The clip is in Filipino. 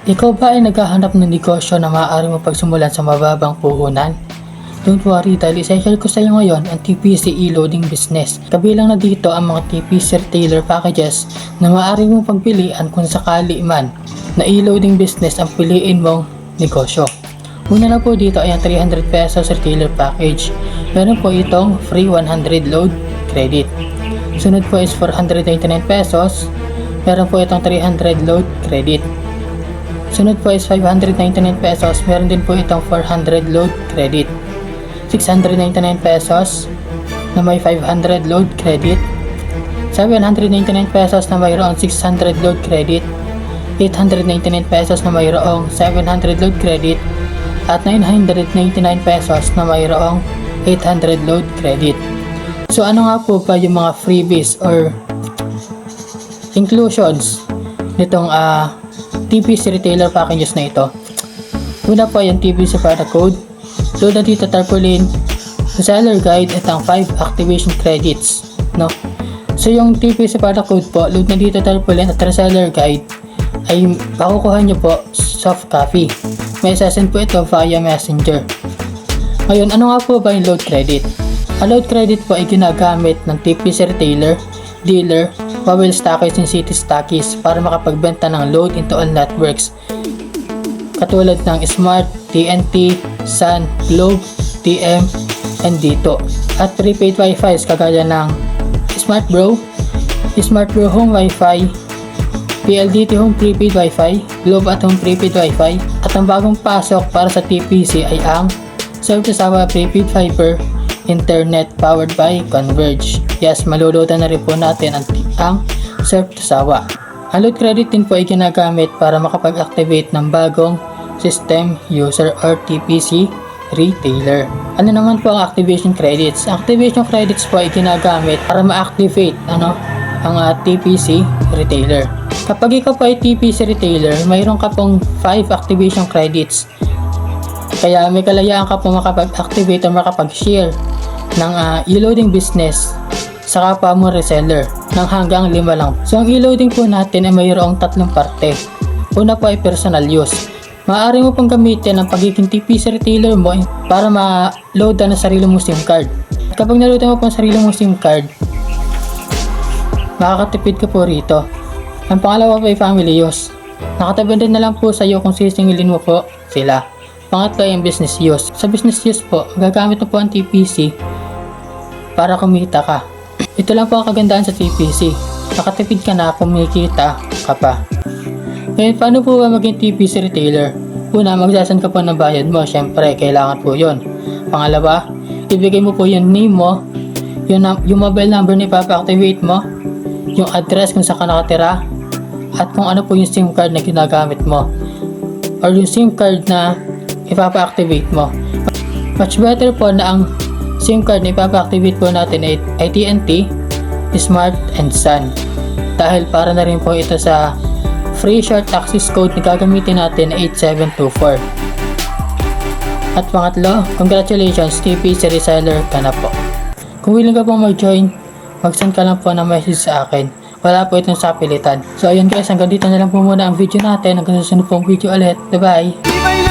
Ikaw ba ay naghahanap ng negosyo na maaari mo pagsimulan sa mababang puhunan? Don't worry dahil isa-share ko sa iyo ngayon ang TPC e-loading business. Kabilang na dito ang mga TPC retailer packages na maaari mong pagpilian kung sakali man na e-loading business ang piliin mong negosyo. Una na po dito ay ang 300 pesos retailer package. Meron po itong free 100 load credit. Sunod po is 499 pesos. Meron po itong 300 load credit. Sunod po is 599 pesos. Meron din po itong 400 load credit. 699 pesos na may 500 load credit. 799 pesos na mayroong 600 load credit. 899 pesos na mayroong 700 load credit. At 999 pesos na mayroong 800 load credit. So ano nga po ba yung mga freebies or inclusions nitong TPC retailer packages na ito? Una po yung TPC product code. Load na dito tarpaulin, seller guide at ang 5 activation credits, no? So yung TPC product code po, load na dito tarpaulin at reseller guide ay makukuha nyo po soft copy. May session po ito via messenger. Ngayon, ano nga po ba yung load credit? Ang load credit po ay ginagamit ng TPC retailer, dealer, mobile stockists and city stockists para makapagbenta ng load into all networks katulad ng Smart, TNT, Sun, Globe, TM, and Dito. At prepaid Wi-Fi kagaya ng Smart Bro Home Wi-Fi, PLDT Home Prepaid Wi-Fi, Globe at Home Prepaid Wi-Fi. At ang bagong pasok para sa TPC ay ang Surf2Sawa Prepaid Fiber Internet powered by Converge. Yes, malulutan na rin po natin ang Surf2Sawa. Ang load credit din po ay ginagamit para makapag-activate ng bagong system user or TPC retailer. Ano naman po ang activation credits? Activation credits po ay ginagamit para ma-activate ang TPC retailer. Kapag ikaw po ay TPC retailer, mayroon ka pong 5 activation credits. Kaya may kalayaan ka po makapag-activate o makapag-share ng e-loading business sa kapwa mo reseller ng hanggang 5 lang. So ang e-loading po natin ay mayroong 3 parte. Una po ay personal use. Maaari mo pong gamitin ang pagiging TPC retailer mo para ma-load na sarili mong SIM card. Kapag na-load mo po ang sarili mong SIM card, makakatipid ka po rito. Ang pangalawa po ay family use. Nakatabi din na lang po sa iyo kung sisingilin mo po sila. Pangatlo ay ang business use. Sa business use po, gagamit mo po ang TPC para kumita ka. Ito lang po ang kagandahan sa TPC. Nakatipid ka na, kumikita ka pa. Ngayon, paano po ba maging TPC retailer? Una, magsasend ka po ng bayad mo. Siyempre, kailangan po yun. Pangalawa, ibigay mo po yung name mo, yung mobile number na ipapa-activate mo, yung address kung saan ka nakatira, at kung ano po yung SIM card na ginagamit mo, or yung SIM card na ipapa-activate mo. Much better po na ang SIM card na ipapa-activate po natin ay TNT, Smart, and Sun. Dahil para na rin po ito sa free short access code na gagamitin natin 8724. At pangatlo, congratulations, TPC reseller ka na po. Kung willing ka pong mag-join, mag-send ka lang po ng message sa akin. Wala po itong sapilitan. So ayun guys, hanggang dito na lang po muna ang video natin. Hanggang sa susunod pong video ulit. Bye bye!